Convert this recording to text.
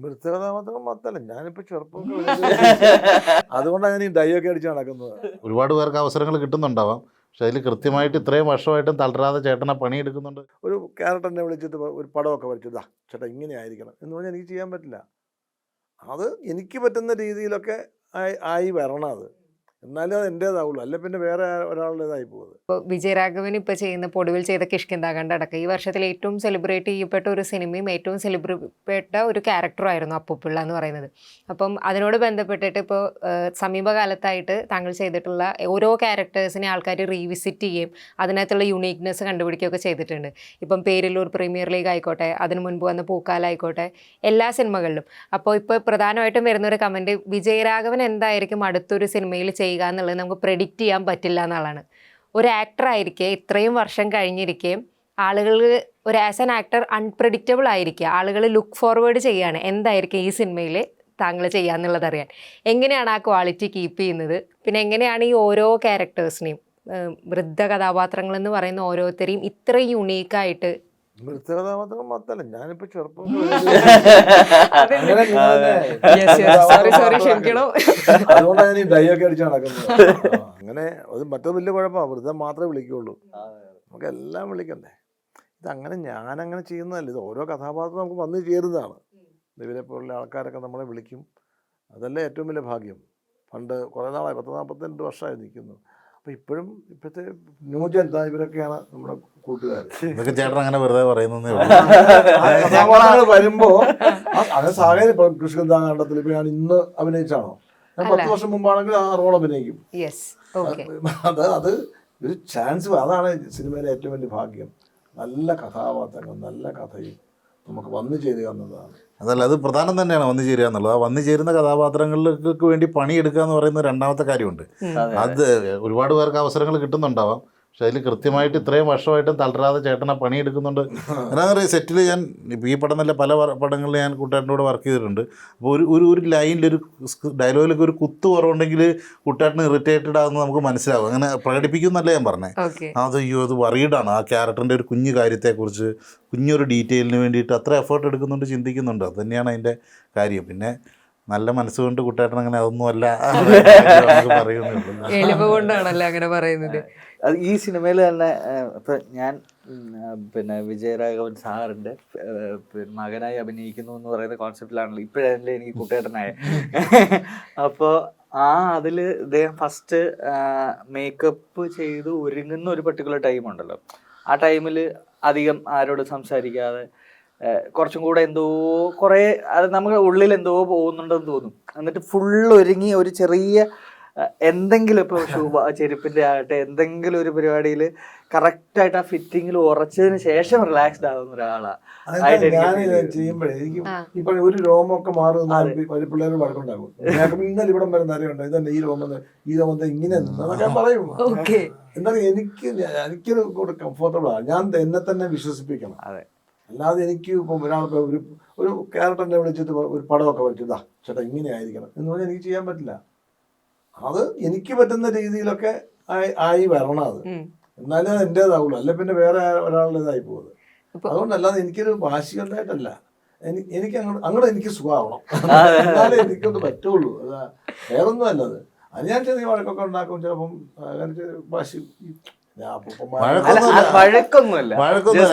വൃത്ത കഥാപാത്രം മാത്രമല്ല, ഞാനിപ്പോൾ ചെറുപ്പം അതുകൊണ്ടാണ് ഞാൻ ഈ ഡൈയൊക്കെ അടിച്ച് നടക്കുന്നത്. ഒരുപാട് പേർക്ക് അവസരങ്ങൾ കിട്ടുന്നുണ്ടാവാം, പക്ഷെ അതിൽ കൃത്യമായിട്ട് ഇത്രയും വർഷമായിട്ടും തളരാതെ ചേട്ടനെ പണിയെടുക്കുന്നുണ്ട്. ഒരു ക്യാരക്ടറിനെ വിളിച്ചിട്ട് ഒരു പടമൊക്കെ വരച്ചതാ ചേട്ടാ ഇങ്ങനെ ആയിരിക്കണം എന്ന് പറഞ്ഞാൽ എനിക്ക് ചെയ്യാൻ പറ്റില്ല. അത് എനിക്ക് പറ്റുന്ന രീതിയിലൊക്കെ ആയി വരണം. അത് എന്നാലും അത് എൻ്റേതാവുള്ളൂ, അല്ലെ പിന്നെ വേറെ ഒരാളുടേതായി പോകുന്നത്. ഇപ്പോൾ വിജയരാഘവൻ ഇപ്പോൾ ചെയ്യുന്ന പൊടുവിൽ ചെയ്ത കിഷ്കിന്താകാണ്ട് അടക്കം ഈ വർഷത്തിൽ ഏറ്റവും സെലിബ്രേറ്റ് ചെയ്യപ്പെട്ട ഒരു സിനിമയും ഏറ്റവും സെലിബ്രേറ്റ് ഒരു ക്യാരക്ടറുമായിരുന്നു അപ്പുപിള്ള എന്ന് പറയുന്നത്. അപ്പം അതിനോട് ബന്ധപ്പെട്ടിട്ട് ഇപ്പോൾ സമീപകാലത്തായിട്ട് താങ്കൾ ചെയ്തിട്ടുള്ള ഓരോ ക്യാരക്ടേഴ്സിനെ ആൾക്കാർ റീവിസിറ്റ് ചെയ്യുകയും അതിനകത്തുള്ള യുണീക്നെസ് കണ്ടുപിടിക്കുകയൊക്കെ ചെയ്തിട്ടുണ്ട്. ഇപ്പം പേരിലൂർ പ്രീമിയർ ലീഗ് ആയിക്കോട്ടെ, അതിന് മുൻപ് വന്ന പൂക്കാലായിക്കോട്ടെ, എല്ലാ സിനിമകളിലും. അപ്പോൾ ഇപ്പോൾ പ്രധാനമായിട്ടും വരുന്നൊരു കമൻറ്റ്, വിജയരാഘവൻ എന്തായിരിക്കും അടുത്തൊരു സിനിമയിൽ ചെയ്യുക എന്നുള്ളത് നമുക്ക് പ്രെഡിക്റ്റ് ചെയ്യാൻ പറ്റില്ല എന്നുള്ളതാണ്. ഒരു ആക്ടർ ആയിരിക്കെ ഇത്രയും വർഷം കഴിഞ്ഞിരിക്കുകയും ആളുകൾ ഒരു ആസ് ആൻ ആക്ടർ അൺപ്രഡിക്റ്റബിൾ ആയിരിക്കുക, ആളുകൾ ലുക്ക് ഫോർവേഡ് ചെയ്യുകയാണ് എന്തായിരിക്കും ഈ സിനിമയിൽ താങ്കൾ ചെയ്യാന്നുള്ളത് അറിയാൻ. എങ്ങനെയാണ് ആ ക്വാളിറ്റി കീപ്പ് ചെയ്യുന്നത്? പിന്നെ എങ്ങനെയാണ് ഈ ഓരോ ക്യാരക്ടേഴ്സിനെയും വൃദ്ധ കഥാപാത്രങ്ങൾ എന്ന് പറയുന്ന ഓരോരുത്തരെയും ഇത്രയും യുണീക്കായിട്ട്? വൃത്ത കഥാപാത്രം മാത്രമല്ല, ഞാനിപ്പോൾ ചെറുപ്പം അതുകൊണ്ടാണ് ഞാൻ ഈ ഡൈയൊക്കെ അടിച്ച് നടക്കുന്നത്. അങ്ങനെ അത് മറ്റൊരു വലിയ കുഴപ്പമാണ്, വൃദ്ധം മാത്രമേ വിളിക്കുകയുള്ളൂ, നമുക്ക് എല്ലാം വിളിക്കണ്ടേ. ഇതങ്ങനെ ഞാനങ്ങനെ ചെയ്യുന്നതല്ല, ഇത് ഓരോ കഥാപാത്രം നമുക്ക് വന്നു ചേരുന്നതാണ്. ഇവരെ പോലുള്ള ആൾക്കാരൊക്കെ നമ്മളെ വിളിക്കും, അതല്ലേ ഏറ്റവും വലിയ ഭാഗ്യം. പണ്ട് കുറേ നാളായി 40-42 വർഷമായി നിൽക്കുന്നു. അപ്പോൾ ഇപ്പോഴും ഇപ്പോഴത്തെ ന്യൂജൻ ഇവരൊക്കെയാണ് നമ്മുടെ കൂട്ടുകാർ. ഇതൊക്കെ ചേട്ടൻ അങ്ങനെ വെറുതെ പറയുന്നേ കഥാപാത്രങ്ങൾ വരുമ്പോൾ അങ്ങനെ സാഹചര്യം. ഇപ്പം കൃഷ്ണദാനത്തിൽ ഇപ്പോൾ ഞാൻ ഇന്ന് അഭിനയിച്ചാണോ, ഞാൻ 10 വർഷം മുമ്പാണെങ്കിൽ ആ റോൾ അഭിനയിക്കും. അത് ഒരു ചാൻസ്. അതാണ് സിനിമയിലെ ഏറ്റവും വലിയ ഭാഗ്യം. നല്ല കഥാപാത്രങ്ങൾ, നല്ല കഥയും നമുക്ക് വന്നു ചേരുക എന്നുള്ളതാണ്. അതല്ല, അത് പ്രധാനം തന്നെയാണ്, വന്നു ചേരുക എന്നുള്ളത്. ആ വന്നു ചേരുന്ന കഥാപാത്രങ്ങൾക്ക് വേണ്ടി പണിയെടുക്കുക എന്ന് പറയുന്ന രണ്ടാമത്തെ കാര്യമുണ്ട്. അത് ഒരുപാട് പേർക്ക് അവസരങ്ങൾ കിട്ടുന്നുണ്ടാവാം, പക്ഷെ അതിൽ കൃത്യമായിട്ട് ഇത്രയും വർഷമായിട്ടും തളരാതെ ചേട്ടനെ പണിയെടുക്കുന്നുണ്ട്. എന്താണെന്ന് പറയുക, സെറ്റിൽ ഞാൻ ഇപ്പോൾ ഈ പടം നല്ല പല പടങ്ങളിൽ ഞാൻ കൂട്ടുകാരൻ്റെ കൂടെ വർക്ക് ചെയ്തിട്ടുണ്ട്. അപ്പോൾ ഒരു ലൈനിലൊരു ഡയലോഗിലൊക്കെ ഒരു കുത്ത് കുറവുണ്ടെങ്കിൽ കൂട്ടുകാരന് ഇറിറ്റേറ്റഡ് ആകുന്നത് നമുക്ക് മനസ്സിലാവും. അങ്ങനെ പ്രകടിപ്പിക്കുന്നല്ലേ ഞാൻ പറഞ്ഞത്. അയ്യോ അത് വറീഡാണ്, ആ ക്യാരക്ടറിൻ്റെ ഒരു കുഞ്ഞു കാര്യത്തെക്കുറിച്ച്, കുഞ്ഞൊരു ഡീറ്റെയിലിന് വേണ്ടിയിട്ട് അത്ര എഫേർട്ട് എടുക്കുന്നുണ്ട്, ചിന്തിക്കുന്നുണ്ട്. അത് തന്നെയാണ് അതിൻ്റെ കാര്യം. പിന്നെ നല്ല മനസ്സുകൊണ്ട് കൂട്ടുകാരൻ അങ്ങനെ അതൊന്നുമല്ല പറയുന്നുകൊണ്ടാണല്ലോ അങ്ങനെ പറയുന്നത്. അത് ഈ സിനിമയിൽ തന്നെ ഇപ്പം ഞാൻ പിന്നെ വിജയരാഘവൻ സാറിൻ്റെ മകനായി അഭിനയിക്കുന്നു എന്ന് പറയുന്ന കോൺസെപ്റ്റിലാണല്ലോ ഇപ്പോഴല്ലേ എനിക്ക് കൂട്ടുകാരനായ. അപ്പോൾ അതിൽ ഇദ്ദേഹം ഫസ്റ്റ് മേക്കപ്പ് ചെയ്ത് ഒരുങ്ങുന്ന ഒരു പർട്ടിക്കുലർ ടൈം ഉണ്ടല്ലോ, ആ ടൈമിൽ അധികം ആരോട് സംസാരിക്കാതെ കുറച്ചും കൂടെ എന്തോ കുറേ അത് നമുക്ക് ഉള്ളിൽ എന്തോ പോകുന്നുണ്ടെന്ന് തോന്നും. എന്നിട്ട് ഫുള്ള് ഒരുങ്ങി ഒരു ചെറിയ എന്തെങ്കിലും ഇപ്പോൾ ചെരുപ്പിൻ്റെ ആകട്ടെ എന്തെങ്കിലും ഒരു പരിപാടിയിൽ കറക്റ്റായിട്ട് ആ ഫിറ്റിങ്ങിൽ ഉറച്ചതിന് ശേഷം റിലാക്സ്ഡ് ആകുന്ന ഒരാളാണ്. ചെയ്യുമ്പോഴേ എനിക്ക് ഇപ്പൊ ഒരു രോമൊക്കെ മാറുന്ന പിള്ളേർ വഴക്കുണ്ടാകും. ഇന്നലെ ഇവിടെ വരുന്ന അറിയുണ്ടോ, ഇതന്നെ ഈ രോമത്തെ ഇങ്ങനെ ഞാൻ പറയും. എന്നാൽ എനിക്കൊരു കൂടെ കംഫർട്ടബിൾ ആണ്. ഞാൻ എന്നെ തന്നെ വിശ്വസിപ്പിക്കണം. അല്ലാതെ എനിക്ക് ഇപ്പം ഒരാൾക്ക് ഒരു ക്യാരക്ടറിനെ വിളിച്ചിട്ട് ഒരു പടമൊക്കെ വരച്ചതാ ചേട്ടാ ഇങ്ങനെ ആയിരിക്കണം എന്ന് പറഞ്ഞാൽ എനിക്ക് ചെയ്യാൻ പറ്റില്ല. അത് എനിക്ക് പറ്റുന്ന രീതിയിലൊക്കെ ആയി വരണം. അത് എന്നാലും അത് എൻ്റേതാവുള്ളൂ, അല്ലെ പിന്നെ വേറെ ഒരാളുടേതായി പോകുന്നത്. അതുകൊണ്ടല്ലാതെ എനിക്കൊരു വാശി ഉണ്ടായിട്ടല്ല, എനിക്ക് അങ്ങോട്ട് എനിക്ക് സുഖമാവണം, എന്നാലേ എനിക്കൊന്ന് പറ്റുള്ളൂ. അത് വേറൊന്നും അല്ലത്. അത് ഞാൻ ചെറിയ വഴക്കൊക്കെ ഉണ്ടാക്കും, ചിലപ്പം അങ്ങനെ വാശി വഴക്കൊന്നുമല്ല. വഴക്കൊന്നും